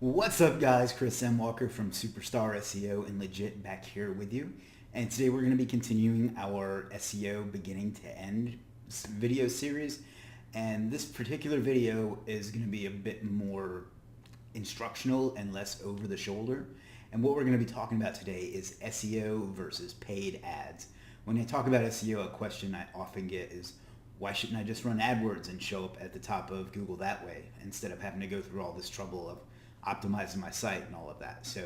What's up, guys? Chris M. Walker from Superstar SEO and Legiit back here with you. And today we're going to be continuing our SEO beginning to end video series. And this particular video is going to be a bit more instructional and less over the shoulder. And what we're going to be talking about today is SEO versus paid ads. When I talk about SEO, a question I often get is, why shouldn't I just run AdWords and show up at the top of Google that way instead of having to go through all this trouble of optimizing my site and all of that? So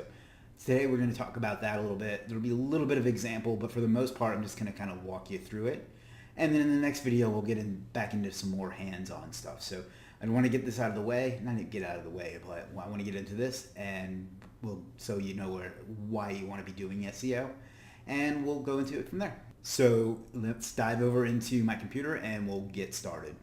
today we're going to talk about that a little bit. There'll be a little bit of example, but for the most part, I'm just going to kind of walk you through it. And then in the next video, we'll get back into some more hands-on stuff. So I want to get this out of the way, not get out of the way, but I want to get into this, and so you know why you want to be doing SEO, and we'll go into it from there. So let's dive over into my computer and we'll get started.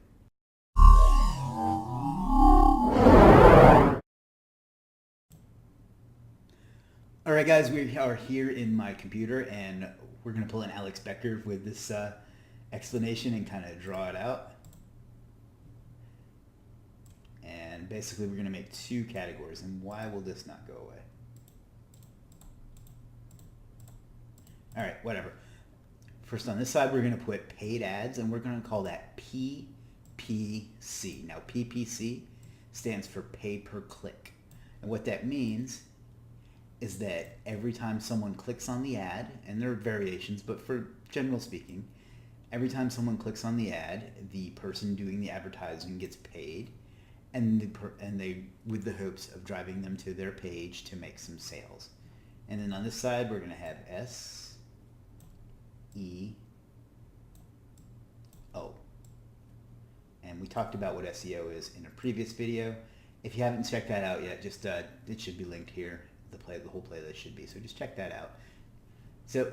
All right, guys, we are here in my computer and we're going to pull in Alex Becker with this explanation and kind of draw it out. And basically we're going to make two categories. And why will this not go away? All right, whatever. First, on this side, we're going to put paid ads, and we're going to call that PPC. Now, PPC stands for pay per click. And what that means is that every time someone clicks on the ad, and there are variations, but for general speaking, every time someone clicks on the ad, the person doing the advertising gets paid, and they with the hopes of driving them to their page to make some sales. And then on this side, we're going to have SEO. And we talked about what SEO is in a previous video. If you haven't checked that out yet, just it should be linked here. The whole playlist should be, so just check that out. So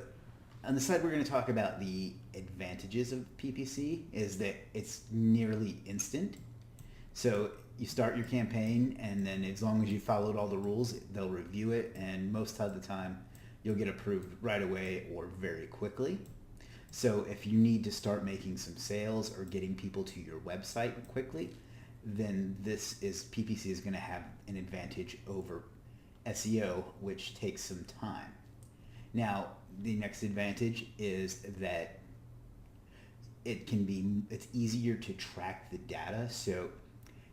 on the side, we're going to talk about the advantages of PPC is that it's nearly instant. So you start your campaign, and then as long as you followed all the rules, they'll review it, and most of the time you'll get approved right away or very quickly. So if you need to start making some sales or getting people to your website quickly, then PPC is going to have an advantage over SEO, which takes some time. Now, the next advantage is that it's easier to track the data. So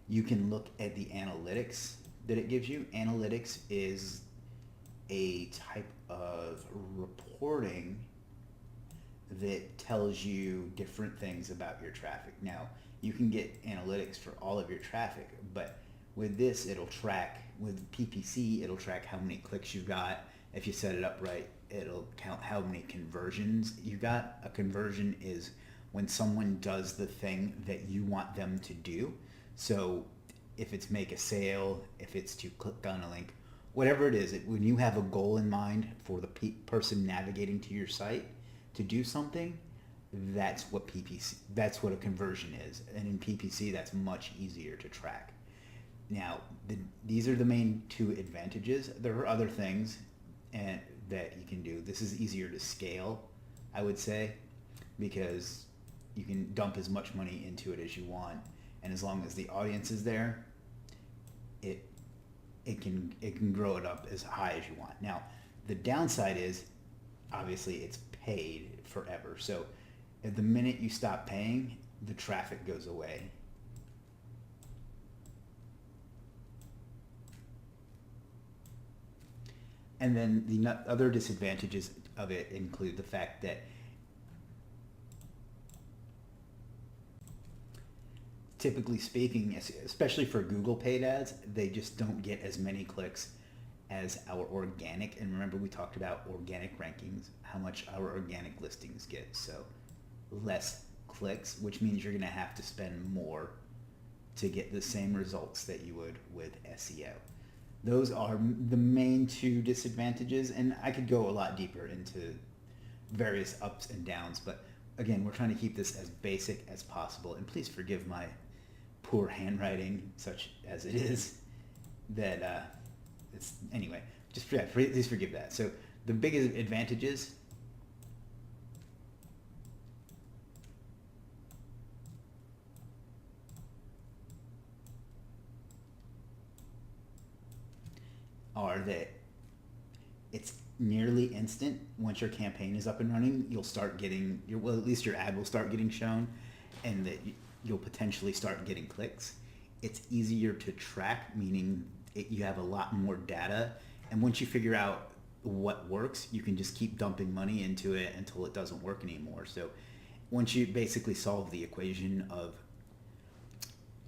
you can look at the analytics that it gives you. Analytics is a type of reporting that tells you different things about your traffic. Now, you can get analytics for all of your traffic, but with this, with PPC, it'll track how many clicks you've got. If you set it up right, it'll count how many conversions you got. A conversion is when someone does the thing that you want them to do. So if it's make a sale, if it's to click on a link, whatever it is, when you have a goal in mind for the person navigating to your site to do something, that's what a conversion is. And in PPC, that's much easier to track. Now, these are the main two advantages. There are other things that you can do. This is easier to scale, I would say, because you can dump as much money into it as you want, and as long as the audience is there, it can grow it up as high as you want. Now, the downside is, obviously, it's paid forever. So at the minute you stop paying, the traffic goes away. And then the other disadvantages of it include the fact that typically speaking, especially for Google paid ads, they just don't get as many clicks as our organic. And remember, we talked about organic rankings, how much our organic listings get. So less clicks, which means you're going to have to spend more to get the same results that you would with SEO. Those are the main two disadvantages, and I could go a lot deeper into various ups and downs, but again, we're trying to keep this as basic as possible, and please forgive my poor handwriting, such as it is, that anyway, please forgive that. So the biggest advantages are that it's nearly instant. Once your campaign is up and running, you'll start getting well, at least your ad will start getting shown, and that you'll potentially start getting clicks. It's easier to track, meaning you have a lot more data, and once you figure out what works, you can just keep dumping money into it until it doesn't work anymore. So once you basically solve the equation of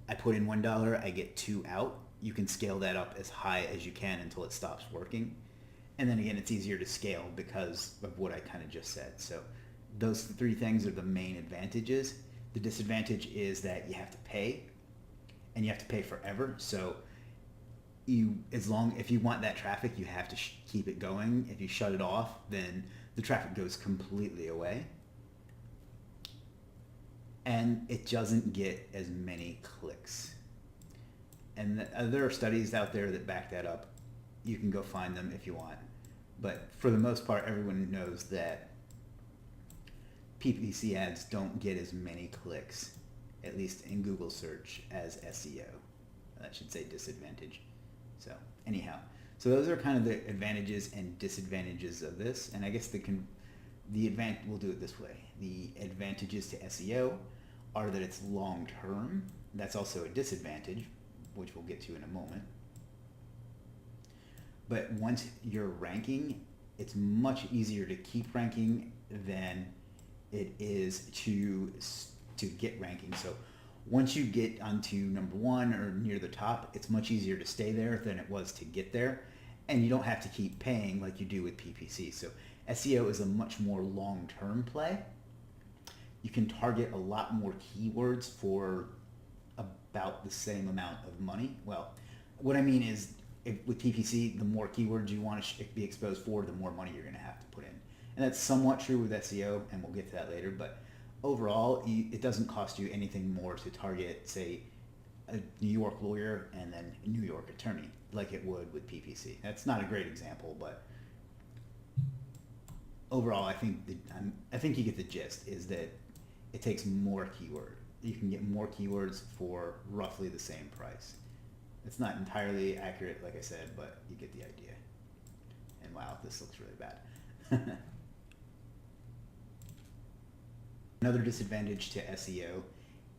I put in $1, I get 2 out, you can scale that up as high as you can until it stops working. And then again, it's easier to scale because of what I kind of just said. So those 3 things are the main advantages. The disadvantage is that you have to pay, and you have to pay forever. So if you want that traffic, you have to keep it going. If you shut it off, then the traffic goes completely away. And it doesn't get as many clicks. And there are studies out there that back that up. You can go find them if you want. But for the most part, everyone knows that PPC ads don't get as many clicks, at least in Google search, as SEO. That should say disadvantage. So anyhow, so those are kind of the advantages and disadvantages of this. And I guess we'll do it this way. The advantages to SEO are that it's long term. That's also a disadvantage, which we'll get to in a moment. But once you're ranking, it's much easier to keep ranking than it is to get ranking. So once you get onto number 1 or near the top, it's much easier to stay there than it was to get there. And you don't have to keep paying like you do with PPC. So SEO is a much more long-term play. You can target a lot more keywords for about the same amount of money. Well, what I mean is with PPC, the more keywords you want to be exposed for, the more money you're going to have to put in. And that's somewhat true with SEO, and we'll get to that later. But overall, it doesn't cost you anything more to target, say, a New York lawyer and then a New York attorney, like it would with PPC. That's not a great example, but overall, I think you get the gist, is that it takes more keyword. You can get more keywords for roughly the same price. It's not entirely accurate, like I said, but you get the idea. And wow, this looks really bad. Another disadvantage to SEO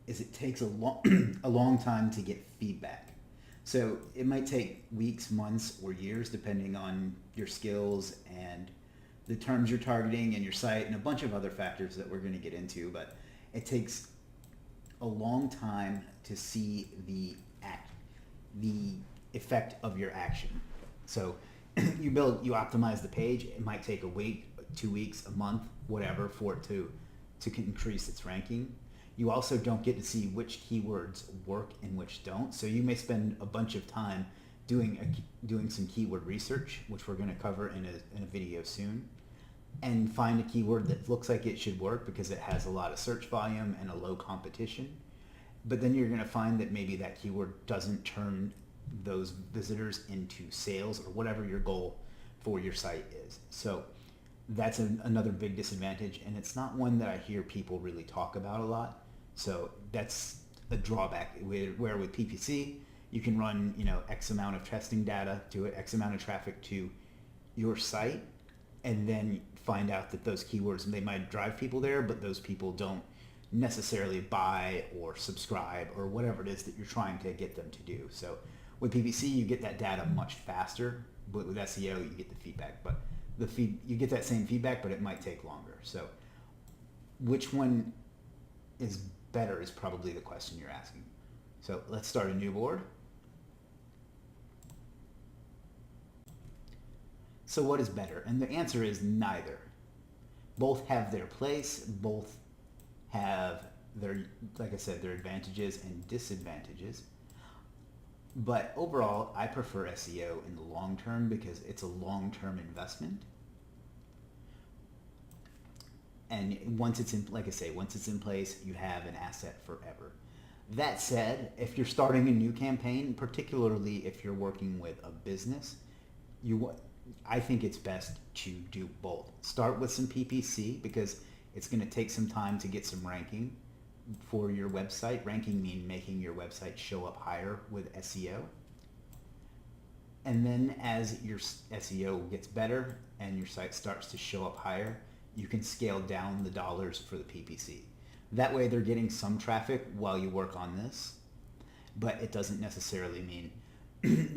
is it takes a long time to get feedback. So it might take weeks, months, or years, depending on your skills and the terms you're targeting and your site and a bunch of other factors that we're going to get into, but it takes a long time to see the effect of your action. So you optimize the page. It might take a week, 2 weeks, a month, whatever, for it to increase its ranking. You also don't get to see which keywords work and which don't. So you may spend a bunch of time doing some keyword research, which we're going to cover in a video soon, and find a keyword that looks like it should work because it has a lot of search volume and a low competition. But then you're going to find that maybe that keyword doesn't turn those visitors into sales or whatever your goal for your site is. So that's another big disadvantage, and it's not one that I hear people really talk about a lot. So that's a drawback. Where with PPC, you can run X amount of testing data to it, X amount of traffic to your site, and then find out that those keywords, they might drive people there, but those people don't necessarily buy or subscribe or whatever it is that you're trying to get them to do. So with PPC, you get that data much faster, but with SEO, you get the feedback. But you get that same feedback, but it might take longer. So which one is better is probably the question you're asking. So let's start a new board. So what is better? And the answer is neither. Both have their place. Both have their, like I said, their advantages and disadvantages. But overall, I prefer SEO in the long term because it's a long-term investment. And once it's in, like I say, once it's in place, you have an asset forever. That said, if you're starting a new campaign, particularly if you're working with a business, I think it's best to do both. Start with some PPC because it's going to take some time to get some ranking for your website. Ranking means making your website show up higher with SEO. And then as your SEO gets better and your site starts to show up higher, you can scale down the dollars for the PPC. That way they're getting some traffic while you work on this, but it doesn't necessarily mean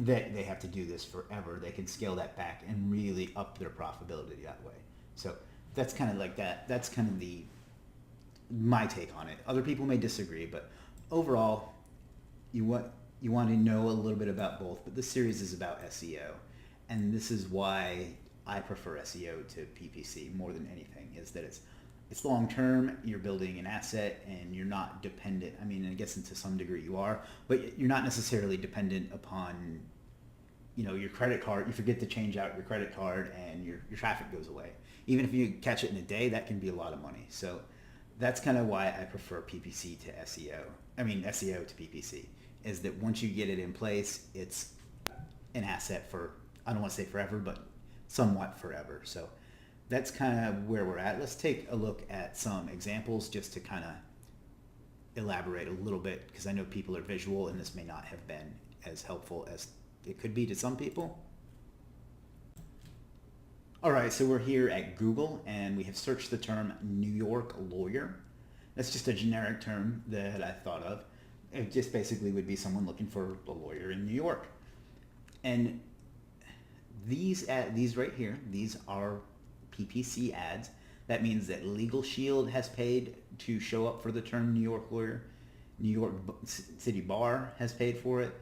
that they have to do this forever. They can scale that back and really up their profitability that way. So that's kind of like that. That's kind of my take on it. Other people may disagree, but overall, you want to know a little bit about both. But this series is about SEO, and this is why I prefer SEO to PPC more than anything. Is that it's long term. You're building an asset, and you're not dependent. I mean, I guess to some degree you are, but you're not necessarily dependent upon, your credit card. You forget to change out your credit card, and your traffic goes away. Even if you catch it in a day, that can be a lot of money. So that's kind of why I prefer PPC to SEO. I mean, SEO to PPC is that once you get it in place, it's an asset for, I don't want to say forever, but somewhat forever. So that's kind of where we're at. Let's take a look at some examples just to kind of elaborate a little bit, because I know people are visual and this may not have been as helpful as it could be to some people. All right, so we're here at Google and we have searched the term New York lawyer. That's just a generic term that I thought of. It just basically would be someone looking for a lawyer in New York. And these right here, these are PPC ads. That means that Legal Shield has paid to show up for the term New York lawyer. New York City Bar has paid for it.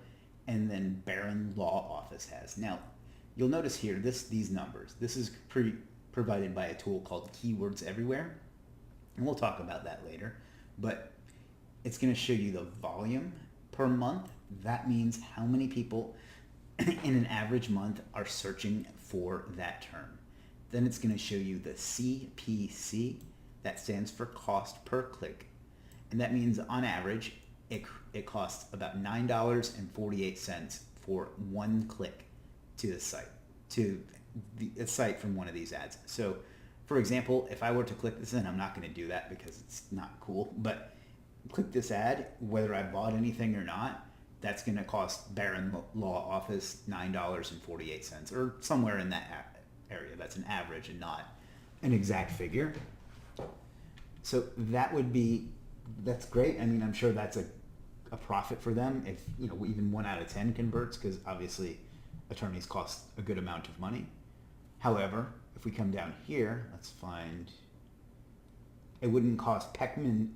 And then Barron Law Office has. Now, you'll notice here, these numbers. This is provided by a tool called Keywords Everywhere. And we'll talk about that later. But it's going to show you the volume per month. That means how many people in an average month are searching for that term. Then it's going to show you the CPC. That stands for cost per click. And that means on average, it costs about $9.48 for one click to the site, to the site from one of these ads. So for example, if I were to click this in, I'm not going to do that because it's not cool, but click this ad, whether I bought anything or not, that's going to cost Barron Law Office $9.48 or somewhere in that area. That's an average and not an exact figure. So that's great. I mean, I'm sure that's a profit for them if, even 1 out of 10 converts, because obviously attorneys cost a good amount of money. However, if we come down here, let's find, it wouldn't cost Perickman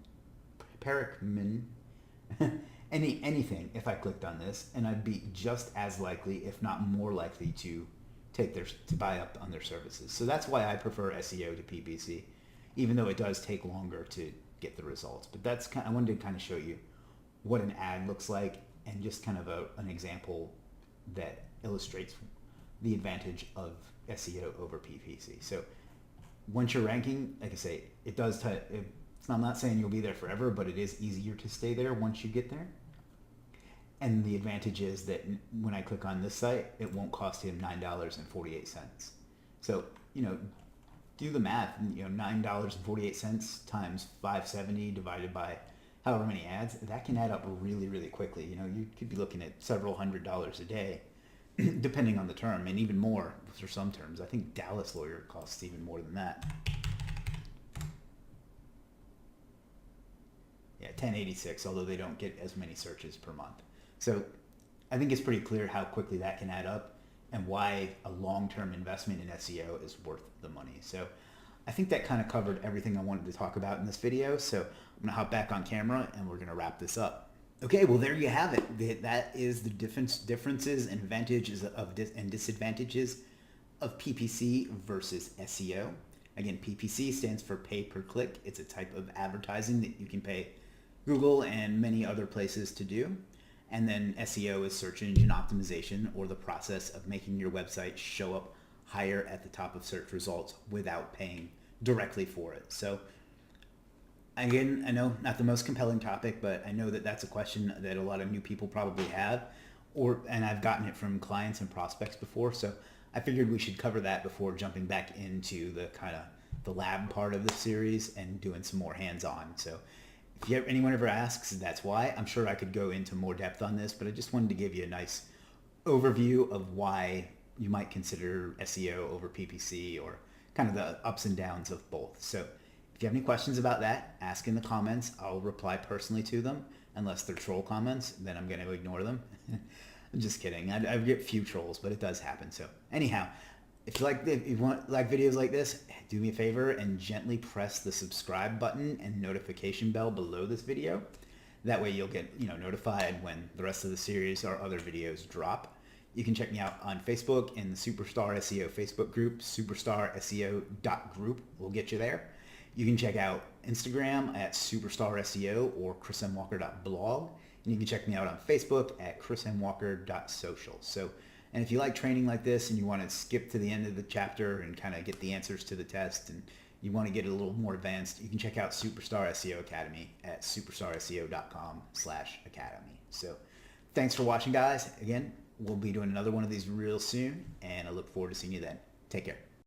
anything if I clicked on this, and I'd be just as likely, if not more likely, to buy up on their services. So that's why I prefer SEO to PPC, even though it does take longer to get the results. But I wanted to kind of show you what an ad looks like, and just kind of an example that illustrates the advantage of SEO over PPC. So once you're ranking, like I say, I'm not saying you'll be there forever, but it is easier to stay there once you get there. And the advantage is that when I click on this site, it won't cost him $9.48. So, do the math, $9.48 times 570 divided by however many ads, that can add up really, really quickly. You could be looking at several $100s a day, depending on the term, and even more for some terms. I think Dallas lawyer costs even more than that. Yeah, 1086, although they don't get as many searches per month. So I think it's pretty clear how quickly that can add up and why a long-term investment in SEO is worth the money. So I think that kind of covered everything I wanted to talk about in this video. So I'm going to hop back on camera and we're going to wrap this up. Okay, well, there you have it. That is the differences and advantages and disadvantages of PPC versus SEO. Again, PPC stands for pay per click. It's a type of advertising that you can pay Google and many other places to do. And then SEO is search engine optimization, or the process of making your website show up higher at the top of search results without paying directly for it. So again, I know not the most compelling topic, but I know that that's a question that a lot of new people probably have, and I've gotten it from clients and prospects before. So I figured we should cover that before jumping back into the kind of the lab part of the series and doing some more hands-on. So if anyone ever asks, that's why. I'm sure I could go into more depth on this, but I just wanted to give you a nice overview of why you might consider SEO over PPC, or kind of the ups and downs of both. So if you have any questions about that, ask in the comments. I'll reply personally to them. Unless they're troll comments, then I'm going to ignore them. I'm just kidding. I get few trolls, but it does happen. So anyhow, if you want videos like this, do me a favor and gently press the subscribe button and notification bell below this video. That way you'll get notified when the rest of the series or other videos drop. You can check me out on Facebook in the Superstar SEO Facebook group. superstarseo.group will get you there. You can check out Instagram at Superstar SEO or chrismwalker.blog. And you can check me out on Facebook at chrismwalker.social. So, and if you like training like this and you want to skip to the end of the chapter and kind of get the answers to the test, and you want to get a little more advanced, you can check out Superstar SEO Academy at superstarseo.com/academy. So thanks for watching, guys. Again, we'll be doing another one of these real soon, and I look forward to seeing you then. Take care.